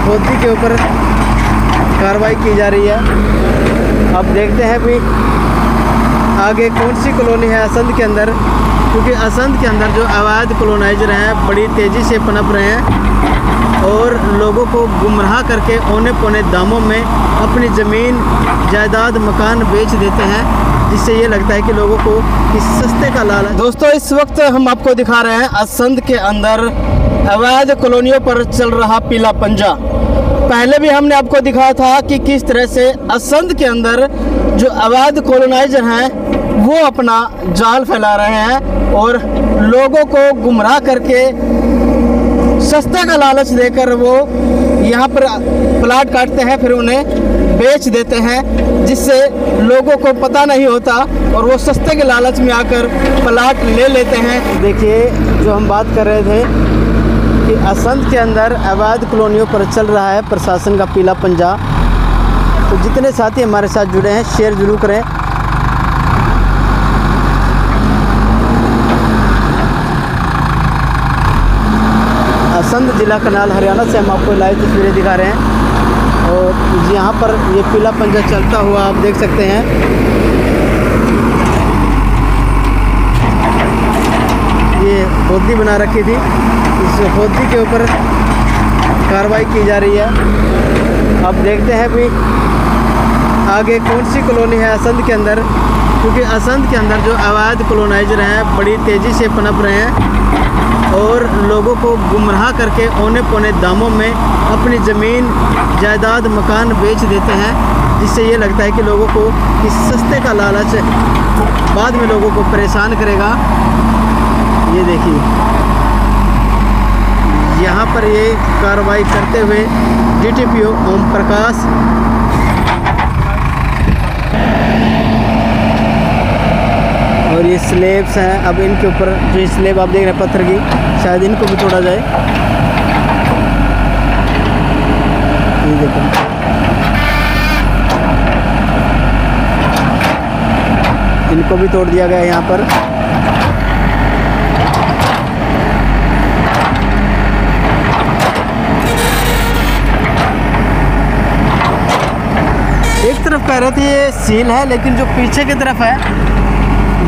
खोदी के ऊपर कार्रवाई की जा रही है। अब देखते हैं भी आगे कौन सी कॉलोनी है असंध के अंदर, क्योंकि असंध के अंदर जो अवैध कॉलोनाइजर हैं बड़ी तेज़ी से पनप रहे हैं और लोगों को गुमराह करके औने पौने दामों में अपनी ज़मीन जायदाद मकान बेच देते हैं, जिससे ये लगता है कि लोगों को इस सस्ते का लालच। दोस्तों इस वक्त हम आपको दिखा रहे हैं असंध के अंदर अवैध कॉलोनियों पर चल रहा पीला पंजा। पहले भी हमने आपको दिखाया था कि किस तरह से असंध के अंदर जो अवैध कॉलोनाइजर हैं वो अपना जाल फैला रहे हैं और लोगों को गुमराह करके सस्ते का लालच देकर वो यहाँ पर प्लाट काटते हैं, फिर उन्हें बेच देते हैं, जिससे लोगों को पता नहीं होता और वो सस्ते के लालच में आकर प्लाट ले लेते हैं। देखिए जो हम बात कर रहे थे कि असंध के अंदर अवैध कॉलोनियों पर चल रहा है प्रशासन का पीला पंजा। तो जितने साथी हमारे साथ जुड़े हैं शेयर जरूर करें। असंध जिला करनाल हरियाणा से हम आपको लाइव तस्वीरें दिखा रहे हैं और यहाँ पर ये पीला पंजा चलता हुआ आप देख सकते हैं। ये खोदी बना रखी थी, इस खोदी के ऊपर कार्रवाई की जा रही है। अब देखते हैं भी आगे कौन सी कॉलोनी है असंध के अंदर, क्योंकि असंध के अंदर जो अवैध कॉलोनाइजर हैं बड़ी तेज़ी से पनप रहे हैं और लोगों को गुमराह करके औने पौने दामों में अपनी ज़मीन जायदाद मकान बेच देते हैं, जिससे ये लगता है कि लोगों को इस सस्ते का लालच बाद में लोगों को परेशान करेगा। ये देखिए यहाँ पर ये कार्रवाई करते हुए डीटीपीओ ओम प्रकाश और ये स्लेब्स हैं। अब इनके ऊपर जो स्लेब आप देख रहे हैं पत्थर की, शायद इनको भी तोड़ा जाए। ये देखो इनको भी तोड़ दिया गया है यहाँ पर। एक तरफ कह रहे थे ये सील है, लेकिन जो पीछे की तरफ है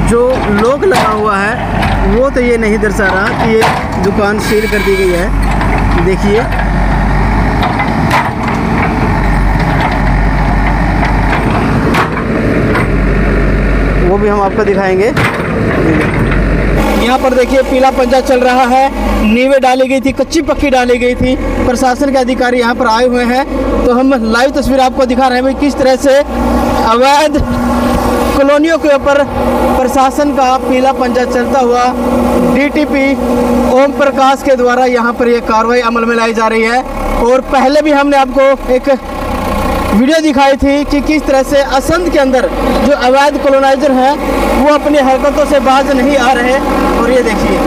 जो लोग लगा हुआ है वो तो ये नहीं दर्शा रहा कि ये दुकान सील कर दी गई है। देखिए वो भी हम आपको दिखाएंगे। यहाँ पर देखिए पीला पंजा चल रहा है, नींवें डाली गई थी, कच्ची पक्की डाली गई थी। प्रशासन के अधिकारी यहाँ पर आए हुए हैं, तो हम लाइव तस्वीर आपको दिखा रहे हैं किस तरह से अवैध कॉलोनियों के ऊपर प्रशासन का पीला पंजा चलता हुआ डीटीपी ओम प्रकाश के द्वारा यहाँ पर ये कार्रवाई अमल में लाई जा रही है। और पहले भी हमने आपको एक वीडियो दिखाई थी कि किस तरह से असंध के अंदर जो अवैध कॉलोनाइजर हैं वो अपनी हरकतों से बाज नहीं आ रहे। और ये देखिए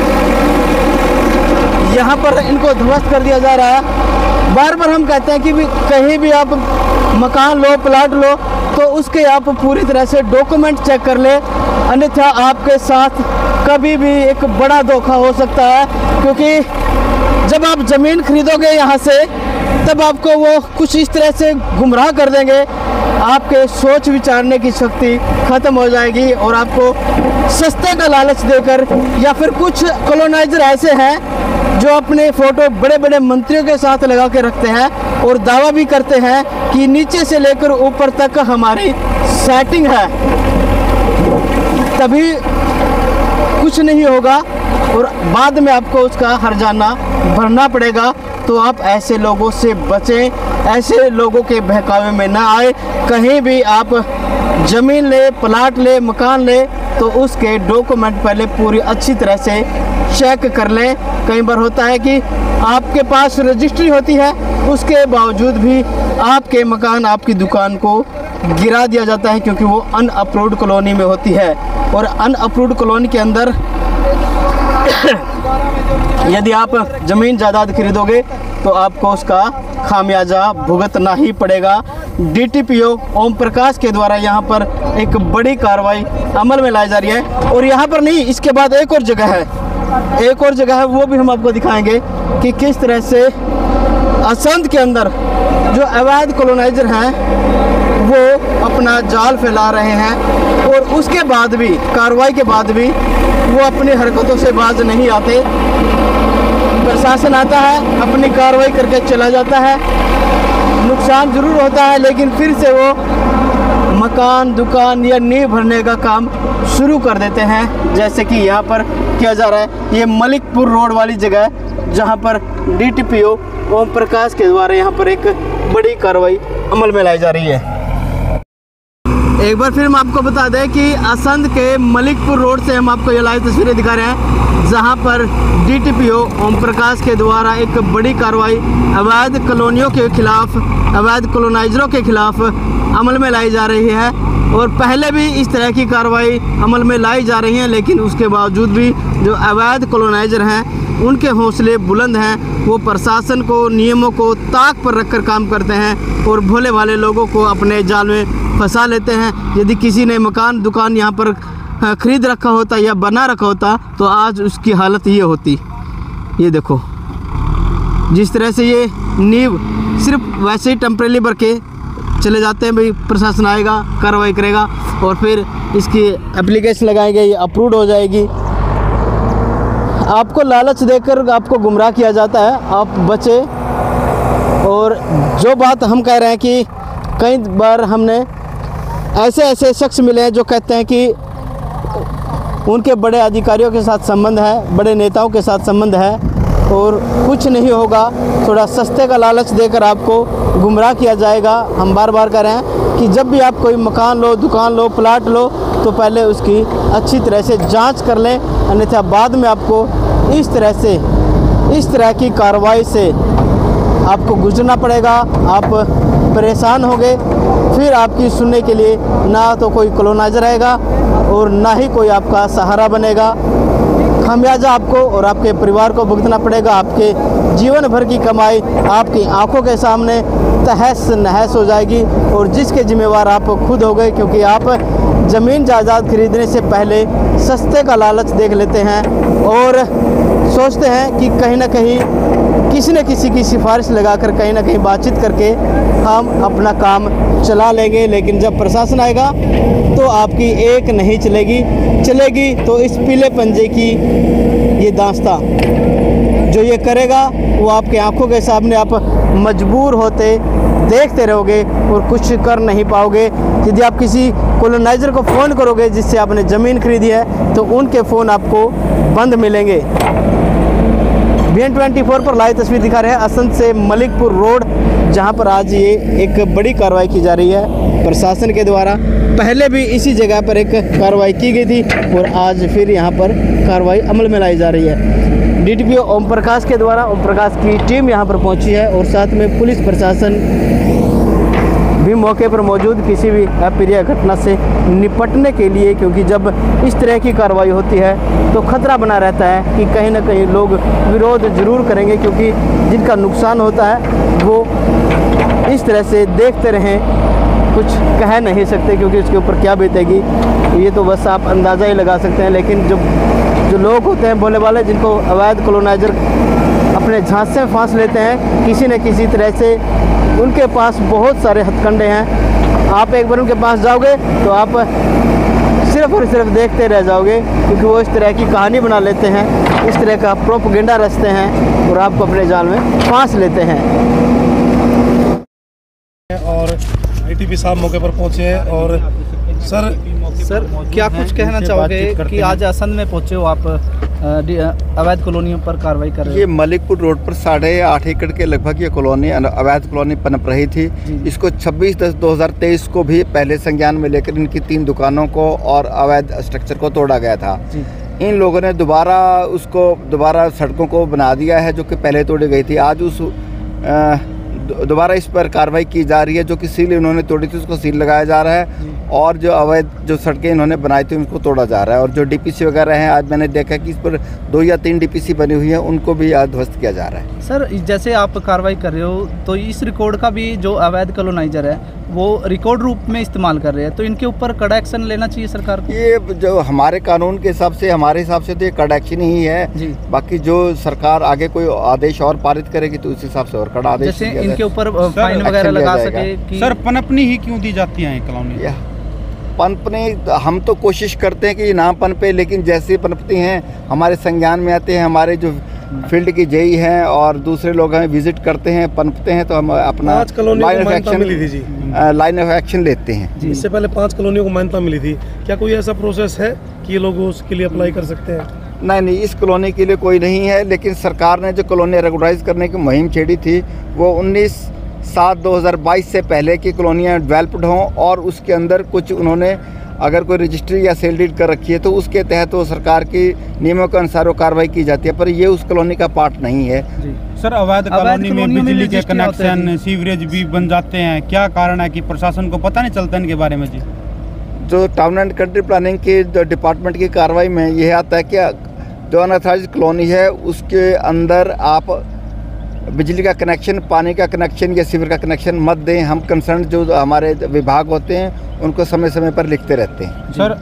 यहाँ पर इनको ध्वस्त कर दिया जा रहा है। बार बार हम कहते हैं कि भी कहीं भी आप मकान लो प्लाट लो तो उसके आप पूरी तरह से डॉक्यूमेंट चेक कर ले, अन्यथा आपके साथ कभी भी एक बड़ा धोखा हो सकता है। क्योंकि जब आप ज़मीन खरीदोगे यहाँ से तब आपको वो कुछ इस तरह से गुमराह कर देंगे, आपके सोच विचारने की शक्ति ख़त्म हो जाएगी और आपको सस्ते का लालच देकर, या फिर कुछ कॉलोनाइजर ऐसे हैं जो अपने फ़ोटो बड़े बड़े मंत्रियों के साथ लगा के रखते हैं और दावा भी करते हैं कि नीचे से लेकर ऊपर तक हमारी सेटिंग है, तभी कुछ नहीं होगा और बाद में आपको उसका हर्जाना भरना पड़ेगा। तो आप ऐसे लोगों से बचें, ऐसे लोगों के बहकावे में ना आए। कहीं भी आप ज़मीन ले, प्लाट ले, मकान ले तो उसके डॉक्यूमेंट पहले पूरी अच्छी तरह से चेक कर लें। कई बार होता है कि आपके पास रजिस्ट्री होती है, उसके बावजूद भी आपके मकान, आपकी दुकान को गिरा दिया जाता है क्योंकि वो अनअप्रूव्ड कॉलोनी में होती है। और अनअप्रूव्ड कॉलोनी के अंदर यदि आप ज़मीन जायदाद खरीदोगे तो आपको उसका खामियाजा भुगतना ही पड़ेगा। डीटीपीओ ओम प्रकाश के द्वारा यहाँ पर एक बड़ी कार्रवाई अमल में लाई जा रही है। और यहाँ पर नहीं, इसके बाद एक और जगह है, वो भी हम आपको दिखाएंगे कि किस तरह से असंध के अंदर जो अवैध कॉलोनाइजर हैं वो अपना जाल फैला रहे हैं और उसके बाद भी, कार्रवाई के बाद भी वो अपनी हरकतों से बाज नहीं आते। प्रशासन आता है, अपनी कार्रवाई करके चला जाता है, नुकसान ज़रूर होता है, लेकिन फिर से वो मकान, दुकान या नींव भरने का काम शुरू कर देते हैं, जैसे कि यहाँ पर किया जा रहा है। ये मलिकपुर रोड वाली जगह है जहाँ पर DTPO ओम प्रकाश के द्वारा यहाँ पर एक बड़ी कार्रवाई अमल में लाई जा रही है। एक बार फिर हम आपको बता दें कि असंध के मलिकपुर रोड से हम आपको ये लाइव तस्वीरें दिखा रहे हैं जहां पर DTPO ओम प्रकाश के द्वारा एक बड़ी कार्रवाई अवैध कॉलोनियों के खिलाफ, अवैध कॉलोनाइजरों के खिलाफ अमल में लाई जा रही है। और पहले भी इस तरह की कार्रवाई अमल में लाई जा रही है, लेकिन उसके बावजूद भी जो अवैध कॉलोनाइजर हैं उनके हौसले बुलंद हैं। वो प्रशासन को, नियमों को ताक पर रखकर काम करते हैं और भोले भाले लोगों को अपने जाल में फंसा लेते हैं। यदि किसी ने मकान, दुकान यहाँ पर ख़रीद रखा होता या बना रखा होता तो आज उसकी हालत ये होती। ये देखो जिस तरह से ये नींव सिर्फ वैसे ही टेम्परेरी भर के चले जाते हैं, भाई प्रशासन आएगा, कार्रवाई करेगा और फिर इसकी एप्लीकेशन लगाएंगे, ये अप्रूव हो जाएगी। आपको लालच देकर आपको गुमराह किया जाता है, आप बचे। और जो बात हम कह रहे हैं कि कई बार हमने ऐसे शख्स मिले हैं जो कहते हैं कि उनके बड़े अधिकारियों के साथ संबंध है, बड़े नेताओं के साथ संबंध है और कुछ नहीं होगा, थोड़ा सस्ते का लालच देकर आपको गुमराह किया जाएगा। हम बार बार कह रहे हैं कि जब भी आप कोई मकान लो, दुकान लो, प्लाट लो तो पहले उसकी अच्छी तरह से जांच कर लें, अन्यथा बाद में आपको इस तरह की कार्रवाई से आपको गुजरना पड़ेगा। आप परेशान होंगे, फिर आपकी सुनने के लिए ना तो कोई कॉलोनाइजर रहेगा और ना ही कोई आपका सहारा बनेगा। खामियाजा आपको और आपके परिवार को भुगतना पड़ेगा। आपके जीवन भर की कमाई आपकी आंखों के सामने तहस नहस हो जाएगी और जिसके जिम्मेवार आप खुद हो गए, क्योंकि आप ज़मीन जायदाद खरीदने से पहले सस्ते का लालच देख लेते हैं और सोचते हैं कि कहीं ना कहीं किसी न किसी की सिफारिश लगाकर, कहीं ना कहीं बातचीत करके हम अपना काम चला लेंगे। लेकिन जब प्रशासन आएगा तो आपकी एक नहीं चलेगी तो इस पीले पंजे की ये दास्तां जो ये करेगा वो आपके आंखों के सामने आप मजबूर होते देखते रहोगे और कुछ कर नहीं पाओगे। यदि आप किसी कॉलोनाइजर को फ़ोन करोगे जिससे आपने ज़मीन खरीदी है तो उनके फ़ोन आपको बंद मिलेंगे। BN24 पर लाइव तस्वीर दिखा रहे हैं असंध से मलिकपुर रोड, जहां पर आज ये एक बड़ी कार्रवाई की जा रही है प्रशासन के द्वारा। पहले भी इसी जगह पर एक कार्रवाई की गई थी और आज फिर यहां पर कार्रवाई अमल में लाई जा रही है। DTPO ओम प्रकाश के द्वारा, ओम प्रकाश की टीम यहां पर पहुंची है और साथ में पुलिस प्रशासन भी मौके पर मौजूद किसी भी अप्रिय घटना से निपटने के लिए, क्योंकि जब इस तरह की कार्रवाई होती है तो खतरा बना रहता है कि कहीं ना कहीं लोग विरोध जरूर करेंगे, क्योंकि जिनका नुकसान होता है वो इस तरह से देखते रहें, कुछ कह नहीं सकते क्योंकि उसके ऊपर क्या बीतेगी ये तो बस आप अंदाज़ा ही लगा सकते हैं। लेकिन जो लोग होते हैं भोले वाले, जिनको अवैध कॉलोनाइजर अपने झांसे में फांस लेते हैं किसी न किसी तरह से, उनके पास बहुत सारे हथकंडे हैं। आप एक बार उनके पास जाओगे तो आप सिर्फ और सिर्फ देखते रह जाओगे, क्योंकि वो इस तरह की कहानी बना लेते हैं, इस तरह का प्रोपेगेंडा रचते हैं और आपको अपने जाल में फांस लेते हैं। और DTP साहब मौके पर पहुंचे हैं और सर क्या कुछ कहना चाहोगे कि आज असंध में पहुंचे हो आप, अवैध कॉलोनियों पर कार्रवाई कर रहे हैं? ये मलिकपुर रोड पर 8.5 एकड़ के लगभग ये कॉलोनी, अवैध कॉलोनी पनप रही थी। इसको 26/10/2023 को भी पहले संज्ञान में लेकर इनकी 3 दुकानों को और अवैध स्ट्रक्चर को तोड़ा गया था। इन लोगों ने दोबारा सड़कों को बना दिया है जो कि पहले तोड़ी गई थी। आज दोबारा इस पर कार्रवाई की जा रही है। जो कि सील उन्होंने तोड़ी थी उसको सील लगाया जा रहा है और जो अवैध जो सड़कें इन्होंने बनाई थी उनको तोड़ा जा रहा है। और जो डीपीसी वगैरह हैं, आज मैंने देखा कि इस पर 2 या 3 डीपीसी बनी हुई हैं, उनको भी आज ध्वस्त किया जा रहा है। सर, जैसे आप कार्रवाई कर रहे हो तो इस रिकॉर्ड का भी जो अवैध कॉलोनाइजर है वो रिकॉर्ड रूप में इस्तेमाल कर रहे हैं, तो इनके ऊपर कड़ा एक्शन लेना चाहिए सरकार को। ये जो हमारे कानून के हिसाब से, हमारे हिसाब से तो ये कड़ा एक्शन ही है जी। बाकी जो सरकार आगे कोई आदेश और पारित करेगी तो उस हिसाब से और कड़ा आदेश जैसे दिया इनके जाए। ऊपर फाइन वगैरह लगा सके कि सर पनपनी ही क्यों दी जाती है कॉलोनी? पनपने हम तो कोशिश करते हैं कि ना पनपे, लेकिन जैसे पनपती हैं हमारे संज्ञान में आते हैं, हमारे जो फील्ड की जेई हैं और दूसरे लोग हमें विजिट करते हैं, पनपते हैं तो हम अपना 5 कॉलोनियों को मान्यता मिली थी जी। लाइन ऑफ एक्शन लेते हैं। इससे पहले 5 कॉलोनियों को मान्यता मिली थी, क्या कोई ऐसा प्रोसेस है कि ये लोग उसके लिए अप्लाई कर सकते हैं? नहीं, इस कॉलोनी के लिए कोई नहीं है, लेकिन सरकार ने जो कॉलोनी रेगुलराइज करने की मुहिम छेड़ी थी वो 19/7/2022 से पहले की कॉलोनियाँ डेवलप्ड हों और उसके अंदर कुछ उन्होंने अगर कोई रजिस्ट्री या सेल डीड कर रखी है तो उसके तहत वो सरकार की नियमों के अनुसार वो कार्रवाई की जाती है, पर ये उस कॉलोनी का पार्ट नहीं है। सर, अवैध कॉलोनी में बिजली के कनेक्शन, सीवरेज भी बन जाते हैं, क्या कारण है कि प्रशासन को पता नहीं चलता इनके बारे में जी? जो टाउन एंड कंट्री प्लानिंग की जो डिपार्टमेंट की कार्रवाई में यह आता है कि जो अनऑथराइज्ड कॉलोनी है उसके अंदर आप बिजली का कनेक्शन, पानी का कनेक्शन या सीवर का कनेक्शन मत दें। हम कंसर्न जो हमारे विभाग होते हैं उनको समय समय पर लिखते रहते हैं। सर,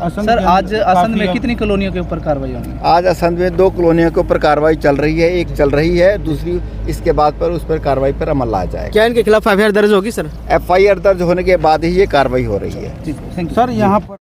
आज असंध में कितनी कॉलोनियों के ऊपर कार्रवाई होनी है? आज असंध में 2 कॉलोनियों के ऊपर कार्रवाई चल रही है, एक चल रही है, दूसरी इसके बाद पर उस पर कार्रवाई पर अमल आ जाएगा। क्या इनके खिलाफ FIR दर्ज होगी सर? FIR दर्ज होने के बाद ही ये कार्रवाई हो रही है। जी, थैंक यू। सर, यहाँ पर